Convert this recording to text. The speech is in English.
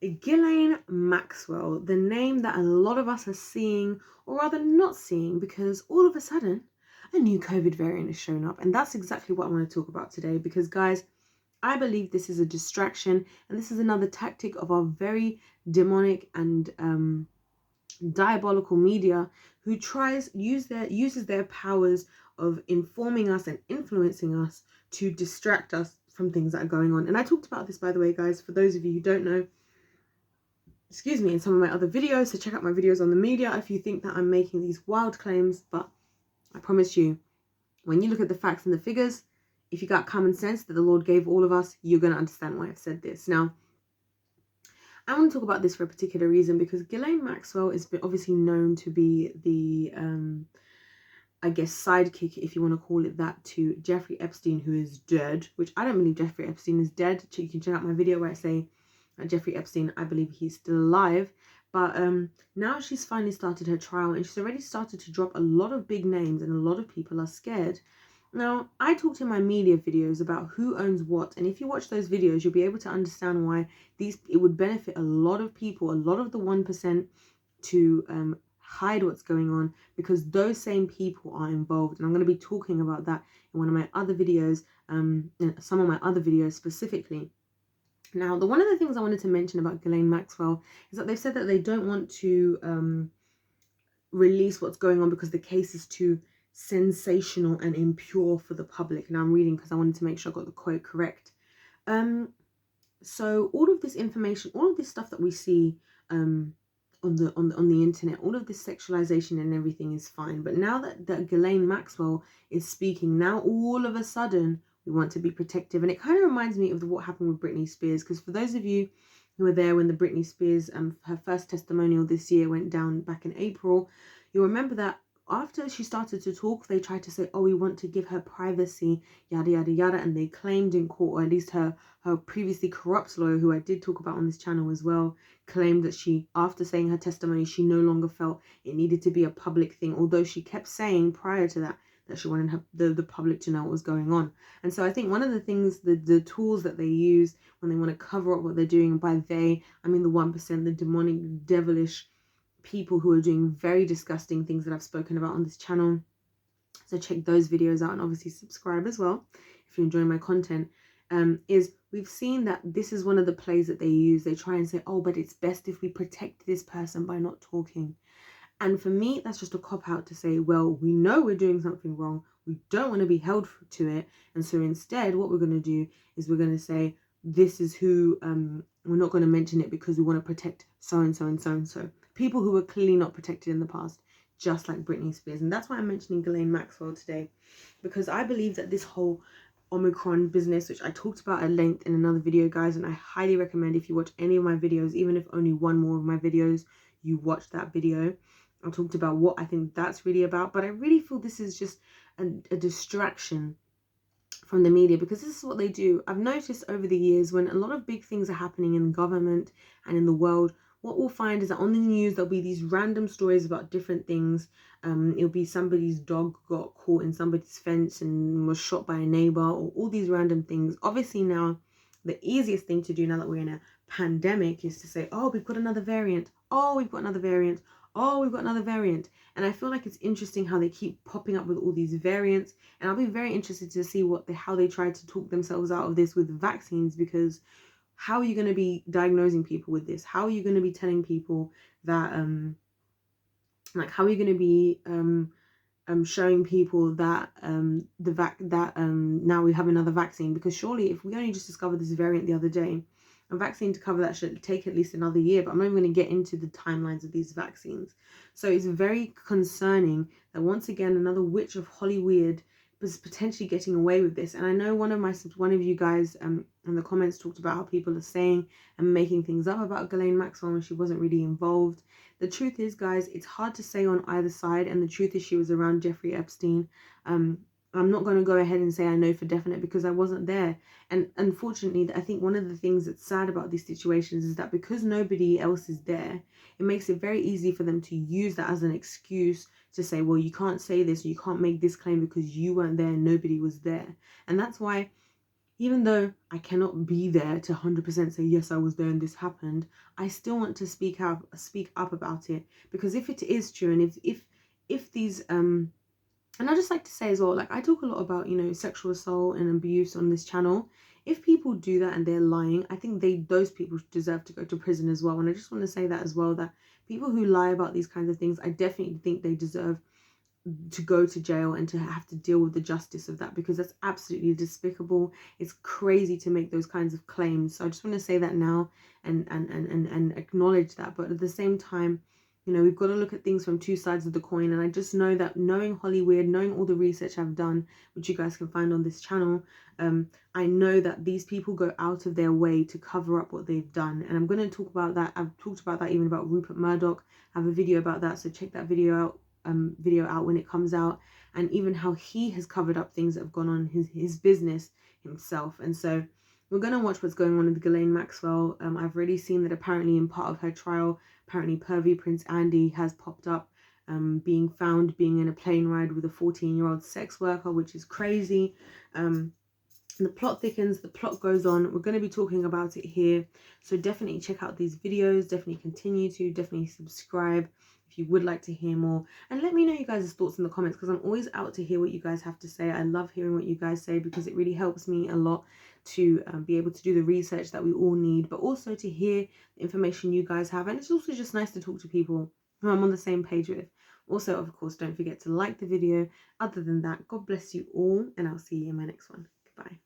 Ghislaine Maxwell, the name that a lot of us are seeing, or rather not seeing, because all of a sudden a new COVID variant has shown up. And that's exactly what I want to talk about today, because guys, I believe this is a distraction, and this is another tactic of our very demonic and diabolical media, who uses their powers of informing us and influencing us to distract us from things that are going on. And I talked about this, by the way, guys, for those of you who don't know, excuse me, in some of my other videos. So check out my videos on the media if you think that I'm making these wild claims. But I promise you, when you look at the facts and the figures, if you got common sense that the Lord gave all of us, you're going to understand why I've said this. Now, I want to talk about this for a particular reason, because Ghislaine Maxwell is obviously known to be the, I guess, sidekick, if you want to call it that, to Jeffrey Epstein, who is dead, which I don't believe Jeffrey Epstein is dead. You can check out my video where I say Jeffrey Epstein, I believe he's still alive. But now she's finally started her trial, and she's already started to drop a lot of big names, and a lot of people are scared. Now, I talked in my media videos about who owns what, and if you watch those videos, you'll be able to understand why it would benefit a lot of people, a lot of the 1%, to hide what's going on, because those same people are involved. And I'm going to be talking about that in one of my other videos, in some of my other videos specifically. Now, one of the things I wanted to mention about Ghislaine Maxwell is that they've said that they don't want to release what's going on because the case is too sensational and impure for the public. Now I'm reading because I wanted to make sure I got the quote correct. So all of this information, all of this stuff that we see on the internet, all of this sexualization and everything is fine. But now that Ghislaine Maxwell is speaking, now all of a sudden we want to be protective. And it kind of reminds me of what happened with Britney Spears, because for those of you who were there when the Britney Spears her first testimonial this year went down back in April, you'll remember that after she started to talk, they tried to say, oh, we want to give her privacy, yada, yada, yada. And they claimed in court, or at least her previously corrupt lawyer, who I did talk about on this channel as well, claimed that she, after saying her testimony, she no longer felt it needed to be a public thing. Although she kept saying prior to that she wanted the public to know what was going on. And so I think one of the things, the tools that they use when they want to cover up what they're doing, and by they, I mean the 1%, the demonic, devilish people who are doing very disgusting things that I've spoken about on this channel. So check those videos out, and obviously subscribe as well if you're enjoying my content. Is we've seen that this is one of the plays that they use. They try and say, oh, but it's best if we protect this person by not talking. And for me, that's just a cop-out to say, well, we know we're doing something wrong. We don't want to be held to it. And so instead, what we're going to do is we're going to say, this is who, we're not going to mention it because we want to protect so-and-so and so-and-so. People who were clearly not protected in the past, just like Britney Spears. And that's why I'm mentioning Ghislaine Maxwell today, because I believe that this whole Omicron business, which I talked about at length in another video, guys, and I highly recommend if you watch any of my videos, even if only one more of my videos, you watch that video. I talked about what I think that's really about, but I really feel this is just a distraction from the media, because this is what they do. I've noticed over the years when a lot of big things are happening in government and in the world, what we'll find is that on the news there'll be these random stories about different things. It'll be somebody's dog got caught in somebody's fence and was shot by a neighbor, or all these random things. Obviously now, the easiest thing to do now that we're in a pandemic is to say, oh, we've got another variant. Oh, we've got another variant. Oh, we've got another variant. And I feel like it's interesting how they keep popping up with all these variants. And I'll be very interested to see how they try to talk themselves out of this with vaccines, because how are you going to be diagnosing people with this? How are you going to be telling people that, how are you going to be showing people that now we have another vaccine? Because surely if we only just discovered this variant the other day, a vaccine to cover that should take at least another year. But I'm not even going to get into the timelines of these vaccines. So it's very concerning that once again another witch of Hollyweird was potentially getting away with this. And I know one of you guys in the comments talked about how people are saying and making things up about Ghislaine Maxwell when she wasn't really involved. The truth is, guys, it's hard to say on either side. And the truth is, she was around Jeffrey Epstein. I'm not going to go ahead and say I know for definite because I wasn't there. And unfortunately, I think one of the things that's sad about these situations is that because nobody else is there, it makes it very easy for them to use that as an excuse to say, well, you can't say this, you can't make this claim because you weren't there, nobody was there. And that's why even though I cannot be there to 100% say, yes, I was there and this happened, I still want to speak up about it, because if it is true, and if these and I just like to say as well, like I talk a lot about, you know, sexual assault and abuse on this channel. If people do that and they're lying, I think those people deserve to go to prison as well. And I just want to say that as well, that people who lie about these kinds of things, I definitely think they deserve to go to jail and to have to deal with the justice of that, because that's absolutely despicable. It's crazy to make those kinds of claims. So I just want to say that now, and acknowledge that. But at the same time, you know, we've got to look at things from two sides of the coin. And I just know that, knowing Hollyweird, knowing all the research I've done, which you guys can find on this channel, I know that these people go out of their way to cover up what they've done. And I'm going to talk about that. I've talked about that even about Rupert Murdoch. I have a video about that, so check that video out when it comes out, and even how he has covered up things that have gone on his business himself. And so we're going to watch what's going on with Ghislaine Maxwell. I've already seen that apparently in part of her trial, apparently pervy Prince Andy has popped up, being found being in a plane ride with a 14-year-old sex worker, which is crazy. The plot thickens, the plot goes on. We're going to be talking about it here, so definitely check out these videos, definitely subscribe if you would like to hear more, and let me know you guys' thoughts in the comments, because I'm always out to hear what you guys have to say. I love hearing what you guys say, because it really helps me a lot to be able to do the research that we all need, but also to hear the information you guys have. And it's also just nice to talk to people who I'm on the same page with. Also, of course, don't forget to like the video. Other than that, God bless you all, and I'll see you in my next one. Goodbye.